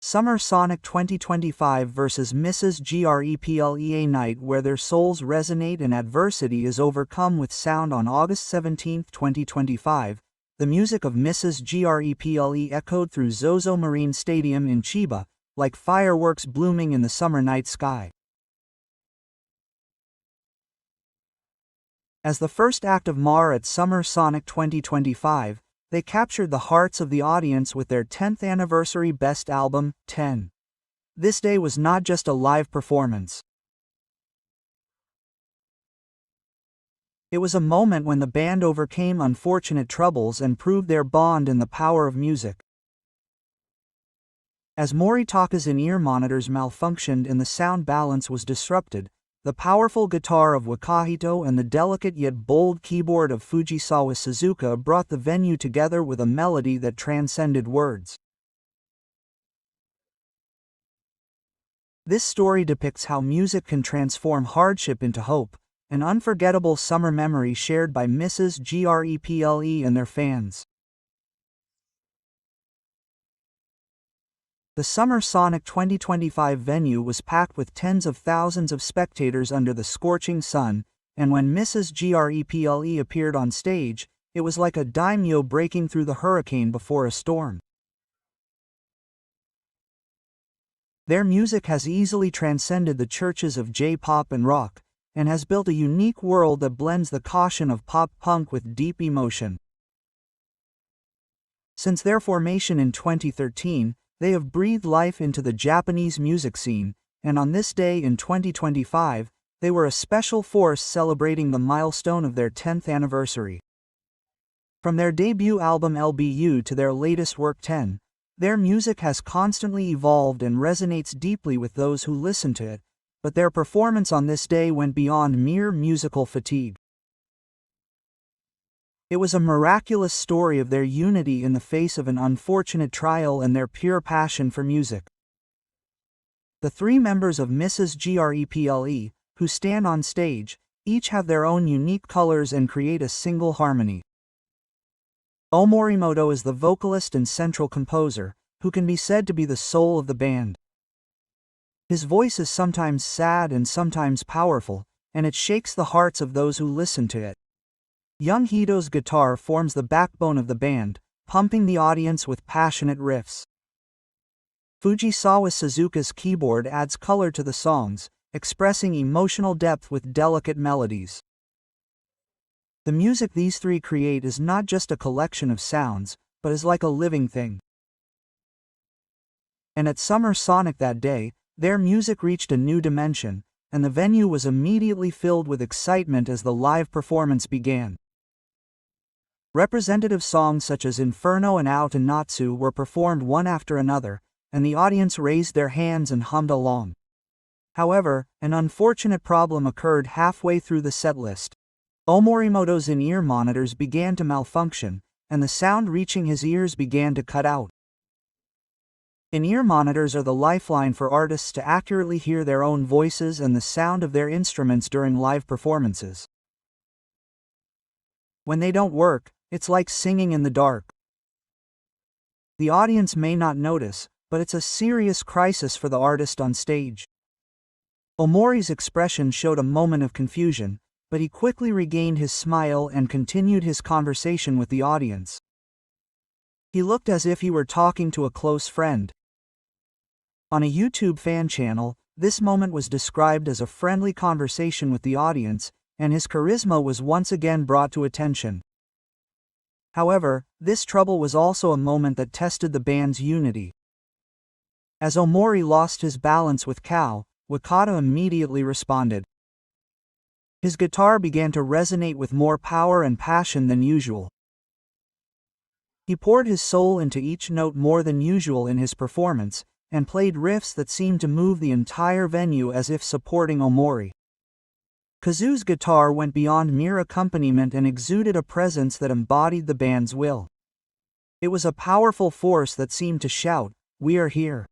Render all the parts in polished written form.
Summer Sonic 2025 vs Mrs. GREPLE, a night where their souls resonate and adversity is overcome with sound. On August 17, 2025, the music of Mrs. GREPLE echoed through Zozo Marine Stadium in Chiba, like fireworks blooming in the summer night sky. As the first act of MAR at Summer Sonic 2025, they captured the hearts of the audience with their 10th anniversary best album, 10. This day was not just a live performance. It was a moment when the band overcame unfortunate troubles and proved their bond in the power of music. As Moritaka's in-ear monitors malfunctioned and the sound balance was disrupted, the powerful guitar of Wakahito and the delicate yet bold keyboard of Fujisawa Suzuka brought the venue together with a melody that transcended words. This story depicts how music can transform hardship into hope, an unforgettable summer memory shared by Mrs. GREPLE and their fans. The Summer Sonic 2025 venue was packed with tens of thousands of spectators under the scorching sun, and when Mrs. GREPLE appeared on stage, it was like a daimyo breaking through the hurricane before a storm. Their music has easily transcended the churches of J-pop and rock, and has built a unique world that blends the caution of pop-punk with deep emotion. Since their formation in 2013, they have breathed life into the Japanese music scene, and on this day in 2025, they were a special force celebrating the milestone of their 10th anniversary. From their debut album LBU to their latest work 10, their music has constantly evolved and resonates deeply with those who listen to it, but their performance on this day went beyond mere musical fatigue. It was a miraculous story of their unity in the face of an unfortunate trial and their pure passion for music. The three members of Mrs. GREPLE, who stand on stage, each have their own unique colors and create a single harmony. Omoimoto is the vocalist and central composer, who can be said to be the soul of the band. His voice is sometimes sad and sometimes powerful, and it shakes the hearts of those who listen to it. YOUNGJI's guitar forms the backbone of the band, pumping the audience with passionate riffs. Fujisawa Suzuka's keyboard adds color to the songs, expressing emotional depth with delicate melodies. The music these three create is not just a collection of sounds, but is like a living thing. And at Summer Sonic that day, their music reached a new dimension, and the venue was immediately filled with excitement as the live performance began. Representative songs such as Inferno and Out and Natsu were performed one after another, and the audience raised their hands and hummed along. However, an unfortunate problem occurred halfway through the setlist. Omorimoto's in-ear monitors began to malfunction, and the sound reaching his ears began to cut out. In-ear monitors are the lifeline for artists to accurately hear their own voices and the sound of their instruments during live performances. When they don't work, it's like singing in the dark. The audience may not notice, but it's a serious crisis for the artist on stage. Omori's expression showed a moment of confusion, but he quickly regained his smile and continued his conversation with the audience. He looked as if he were talking to a close friend. On a YouTube fan channel, this moment was described as a friendly conversation with the audience, and his charisma was once again brought to attention. However, this trouble was also a moment that tested the band's unity. As Omori lost his balance with Kao, Wakata immediately responded. His guitar began to resonate with more power and passion than usual. He poured his soul into each note more than usual in his performance, and played riffs that seemed to move the entire venue as if supporting Omori. Kazu's guitar went beyond mere accompaniment and exuded a presence that embodied the band's will. It was a powerful force that seemed to shout, "We are here."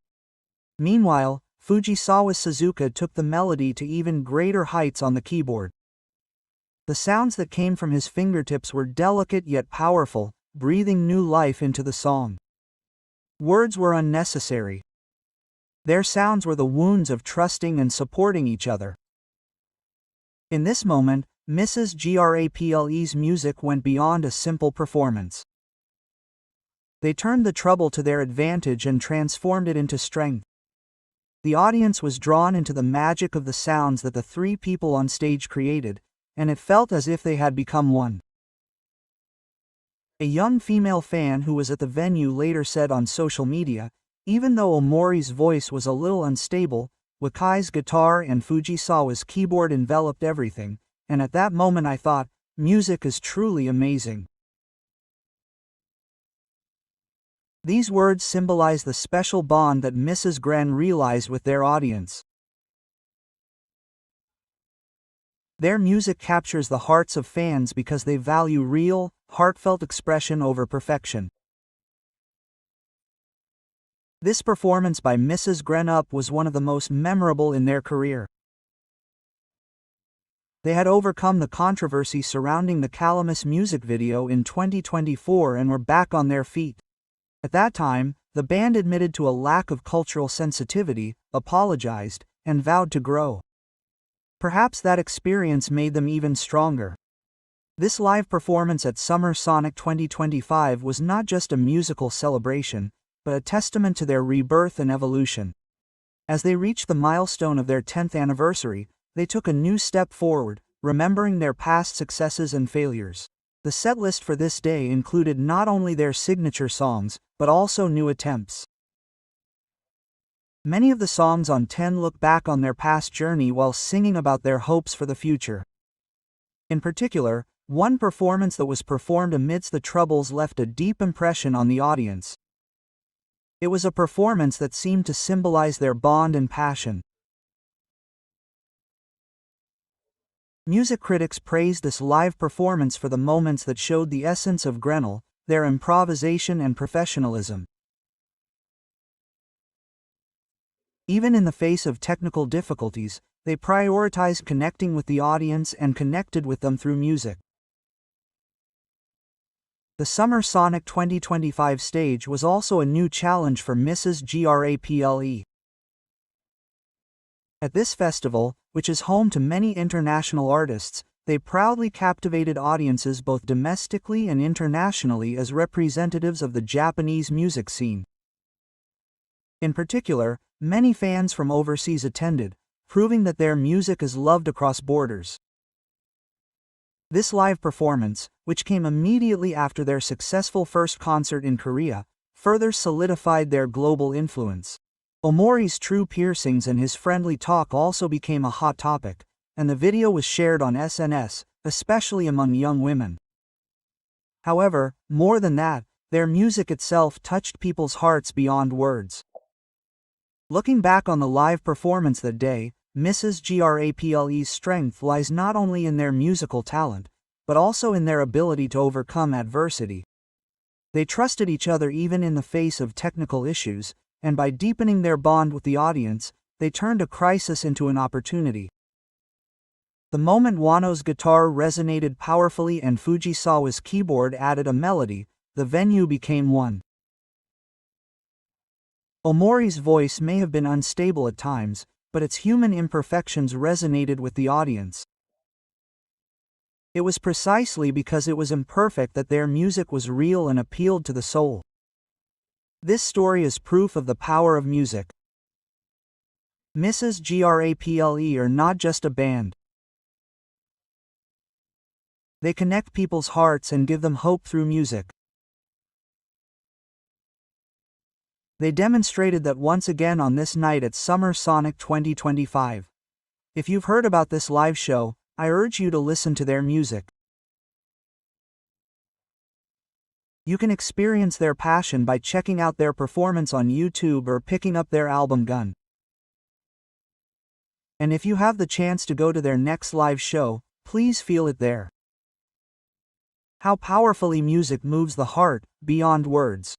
Meanwhile, Fujisawa Suzuka took the melody to even greater heights on the keyboard. The sounds that came from his fingertips were delicate yet powerful, breathing new life into the song. Words were unnecessary. Their sounds were the wounds of trusting and supporting each other. In this moment, Mrs. APPLE's music went beyond a simple performance. They turned the trouble to their advantage and transformed it into strength. The audience was drawn into the magic of the sounds that the three people on stage created, and it felt as if they had become one. A young female fan who was at the venue later said on social media, "Even though Omori's voice was a little unstable, Wakai's guitar and Fujisawa's keyboard enveloped everything, and at that moment I thought, music is truly amazing." These words symbolize the special bond that Mrs. realized with their audience. Their music captures the hearts of fans because they value real, heartfelt expression over perfection. This performance by Mrs. was one of the most memorable in their career. They had overcome the controversy surrounding the Calamus music video in 2024 and were back on their feet. At that time, the band admitted to a lack of cultural sensitivity, apologized, and vowed to grow. Perhaps that experience made them even stronger. This live performance at Summer Sonic 2025 was not just a musical celebration, but a testament to their rebirth and evolution. As they reached the milestone of their 10th anniversary, they took a new step forward, remembering their past successes and failures. The setlist for this day included not only their signature songs, but also new attempts. Many of the songs on 10 look back on their past journey while singing about their hopes for the future. In particular, one performance that was performed amidst the troubles left a deep impression on the audience. It was a performance that seemed to symbolize their bond and passion. Music critics praised this live performance for the moments that showed the essence of Grenell, their improvisation and professionalism. Even in the face of technical difficulties, they prioritized connecting with the audience and connected with them through music. The Summer Sonic 2025 stage was also a new challenge for Mrs. APPLE. At this festival, which is home to many international artists, they proudly captivated audiences both domestically and internationally as representatives of the Japanese music scene. In particular, many fans from overseas attended, proving that their music is loved across borders. This live performance, which came immediately after their successful first concert in Korea, further solidified their global influence. Omori's true piercings and his friendly talk also became a hot topic, and the video was shared on SNS, especially among young women. However, more than that, their music itself touched people's hearts beyond words. Looking back on the live performance that day, Mrs. APPLE's strength lies not only in their musical talent, but also in their ability to overcome adversity. They trusted each other even in the face of technical issues, and by deepening their bond with the audience, they turned a crisis into an opportunity. The moment Wano's guitar resonated powerfully and Fujisawa's keyboard added a melody, the venue became one. Omori's voice may have been unstable at times, but its human imperfections resonated with the audience. It was precisely because it was imperfect that their music was real and appealed to the soul. This story is proof of the power of music. Mrs. APPLE are not just a band. They connect people's hearts and give them hope through music. They demonstrated that once again on this night at Summer Sonic 2025. If you've heard about this live show, I urge you to listen to their music. You can experience their passion by checking out their performance on YouTube or picking up their album Gun. And if you have the chance to go to their next live show, please feel it there. How powerfully music moves the heart, beyond words.